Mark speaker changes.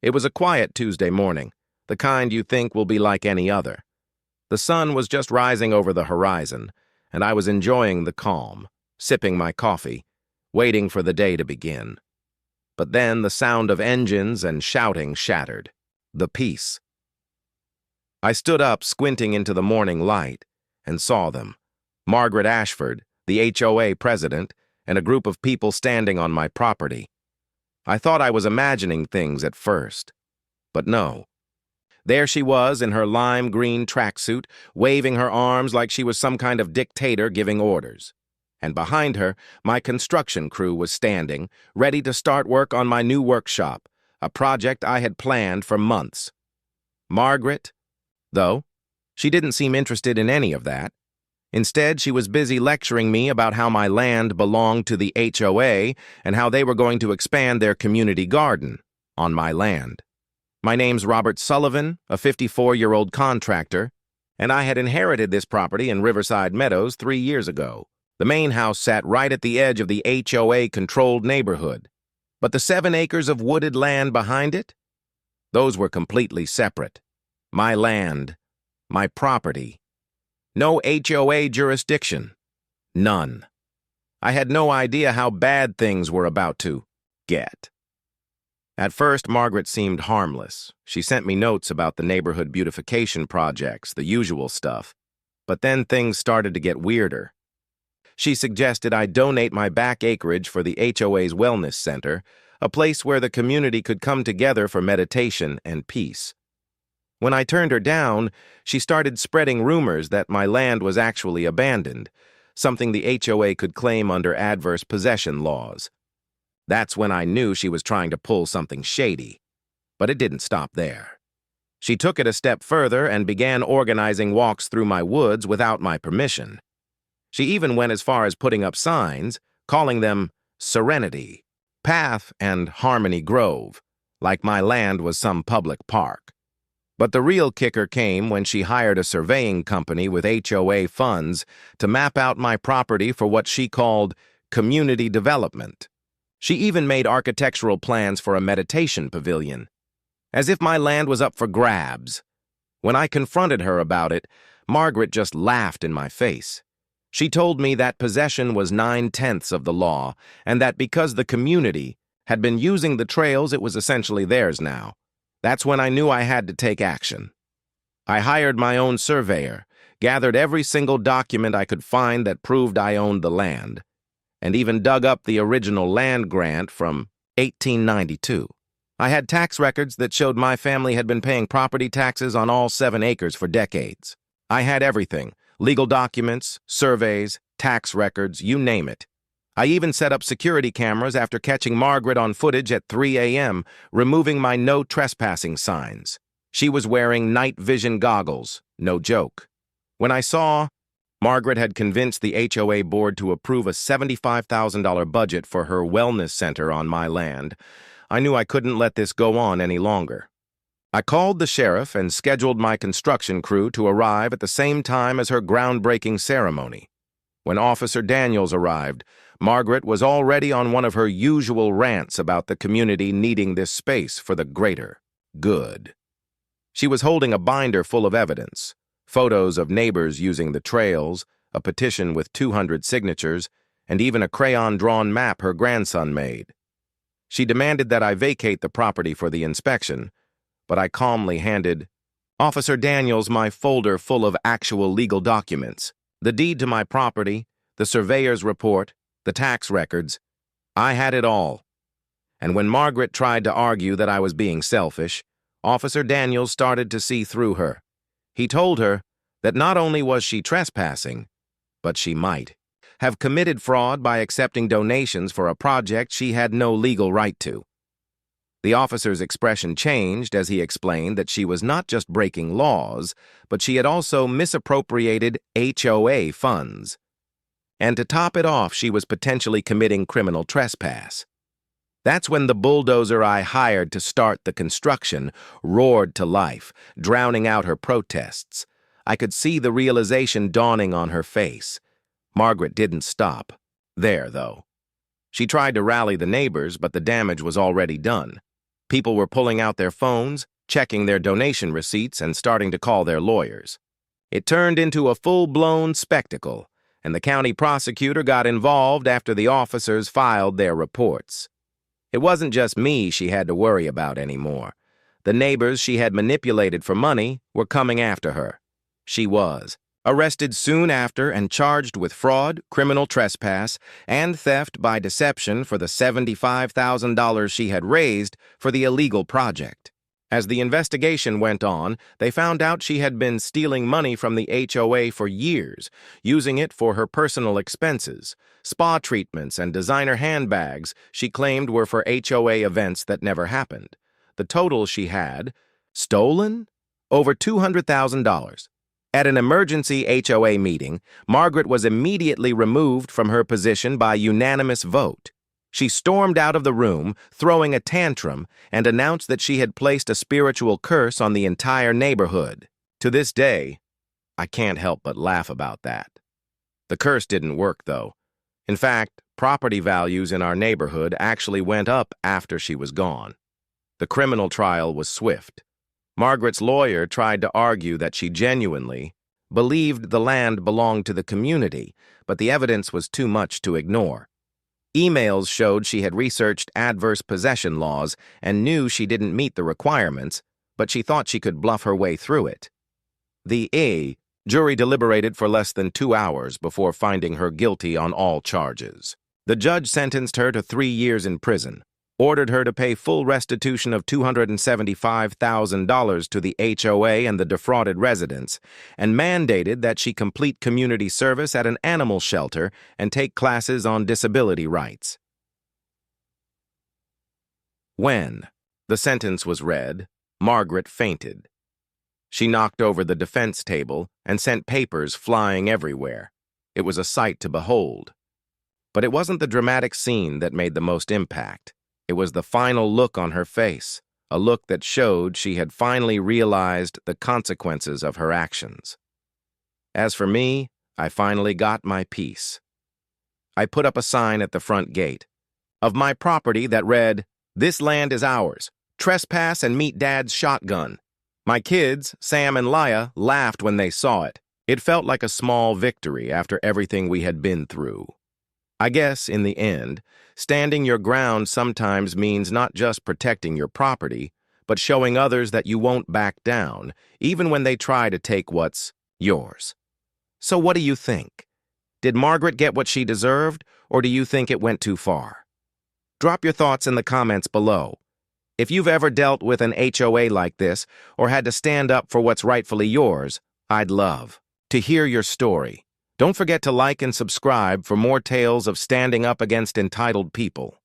Speaker 1: It was a quiet Tuesday morning, the kind you think will be like any other. The sun was just rising over the horizon, and I was enjoying the calm, sipping my coffee, waiting for the day to begin. But then the sound of engines and shouting shattered. The peace. I stood up, squinting into the morning light, and saw them. Margaret Ashford, the HOA president, and a group of people standing on my property. I thought I was imagining things at first, but no. There she was in her lime green tracksuit, waving her arms like she was some kind of dictator giving orders. And behind her, my construction crew was standing, ready to start work on my new workshop, a project I had planned for months. Margaret, though, she didn't seem interested in any of that. Instead, she was busy lecturing me about how my land belonged to the HOA and how they were going to expand their community garden on my land. My name's Robert Sullivan, a 54-year-old contractor, and I had inherited this property in Riverside Meadows 3 years ago. The main house sat right at the edge of the HOA-controlled neighborhood, but the 7 acres of wooded land behind it? Those were completely separate. My land, my property. No HOA jurisdiction. None. I had no idea how bad things were about to get. At first, Margaret seemed harmless. She sent me notes about the neighborhood beautification projects, the usual stuff. But then things started to get weirder. She suggested I donate my back acreage for the HOA's wellness center, a place where the community could come together for meditation and peace. When I turned her down, she started spreading rumors that my land was actually abandoned, something the HOA could claim under adverse possession laws. That's when I knew she was trying to pull something shady. But it didn't stop there. She took it a step further and began organizing walks through my woods without my permission. She even went as far as putting up signs, calling them Serenity, Path, and Harmony Grove, like my land was some public park. But the real kicker came when she hired a surveying company with HOA funds to map out my property for what she called community development. She even made architectural plans for a meditation pavilion, as if my land was up for grabs. When I confronted her about it, Margaret just laughed in my face. She told me that possession was 9/10 of the law, and that because the community had been using the trails, it was essentially theirs now. That's when I knew I had to take action. I hired my own surveyor, gathered every single document I could find that proved I owned the land, and even dug up the original land grant from 1892. I had tax records that showed my family had been paying property taxes on all 7 acres for decades. I had everything: legal documents, surveys, tax records, you name it. I even set up security cameras after catching Margaret on footage at 3 a.m., removing my no trespassing signs. She was wearing night vision goggles, no joke. When I saw Margaret had convinced the HOA board to approve a $75,000 budget for her wellness center on my land, I knew I couldn't let this go on any longer. I called the sheriff and scheduled my construction crew to arrive at the same time as her groundbreaking ceremony. When Officer Daniels arrived, Margaret was already on one of her usual rants about the community needing this space for the greater good. She was holding a binder full of evidence: photos of neighbors using the trails, a petition with 200 signatures, and even a crayon-drawn map her grandson made. She demanded that I vacate the property for the inspection, but I calmly handed Officer Daniels my folder full of actual legal documents, the deed to my property, the surveyor's report, the tax records. I had it all. And when Margaret tried to argue that I was being selfish, Officer Daniels started to see through her. He told her that not only was she trespassing, but she might have committed fraud by accepting donations for a project she had no legal right to. The officer's expression changed as he explained that she was not just breaking laws, but she had also misappropriated HOA funds. And to top it off, she was potentially committing criminal trespass. That's when the bulldozer I hired to start the construction roared to life, drowning out her protests. I could see the realization dawning on her face. Margaret didn't stop there, though. She tried to rally the neighbors, but the damage was already done. People were pulling out their phones, checking their donation receipts, and starting to call their lawyers. It turned into a full-blown spectacle, and the county prosecutor got involved after the officers filed their reports. It wasn't just me she had to worry about anymore. The neighbors she had manipulated for money were coming after her. She was arrested soon after and charged with fraud, criminal trespass, and theft by deception for the $75,000 she had raised for the illegal project. As the investigation went on, they found out she had been stealing money from the HOA for years, using it for her personal expenses, spa treatments and designer handbags she claimed were for HOA events that never happened. The total she had, stolen? Over $200,000. At an emergency HOA meeting, Margaret was immediately removed from her position by unanimous vote. She stormed out of the room, throwing a tantrum, and announced that she had placed a spiritual curse on the entire neighborhood. To this day, I can't help but laugh about that. The curse didn't work, though. In fact, property values in our neighborhood actually went up after she was gone. The criminal trial was swift. Margaret's lawyer tried to argue that she genuinely believed the land belonged to the community, but the evidence was too much to ignore. Emails showed she had researched adverse possession laws and knew she didn't meet the requirements, but she thought she could bluff her way through it. The jury deliberated for less than 2 hours before finding her guilty on all charges. The judge sentenced her to 3 years in prison, ordered her to pay full restitution of $275,000 to the HOA and the defrauded residents, and mandated that she complete community service at an animal shelter and take classes on disability rights. When the sentence was read, Margaret fainted. She knocked over the defense table and sent papers flying everywhere. It was a sight to behold. But it wasn't the dramatic scene that made the most impact. It was the final look on her face, a look that showed she had finally realized the consequences of her actions. As for me, I finally got my peace. I put up a sign at the front gate of my property that read, "This land is ours. Trespass and meet Dad's shotgun." My kids, Sam and Laya, laughed when they saw it. It felt like a small victory after everything we had been through. I guess, in the end, standing your ground sometimes means not just protecting your property, but showing others that you won't back down, even when they try to take what's yours. So what do you think? Did Margaret get what she deserved, or do you think it went too far? Drop your thoughts in the comments below. If you've ever dealt with an HOA like this, or had to stand up for what's rightfully yours, I'd love to hear your story. Don't forget to like and subscribe for more tales of standing up against entitled people.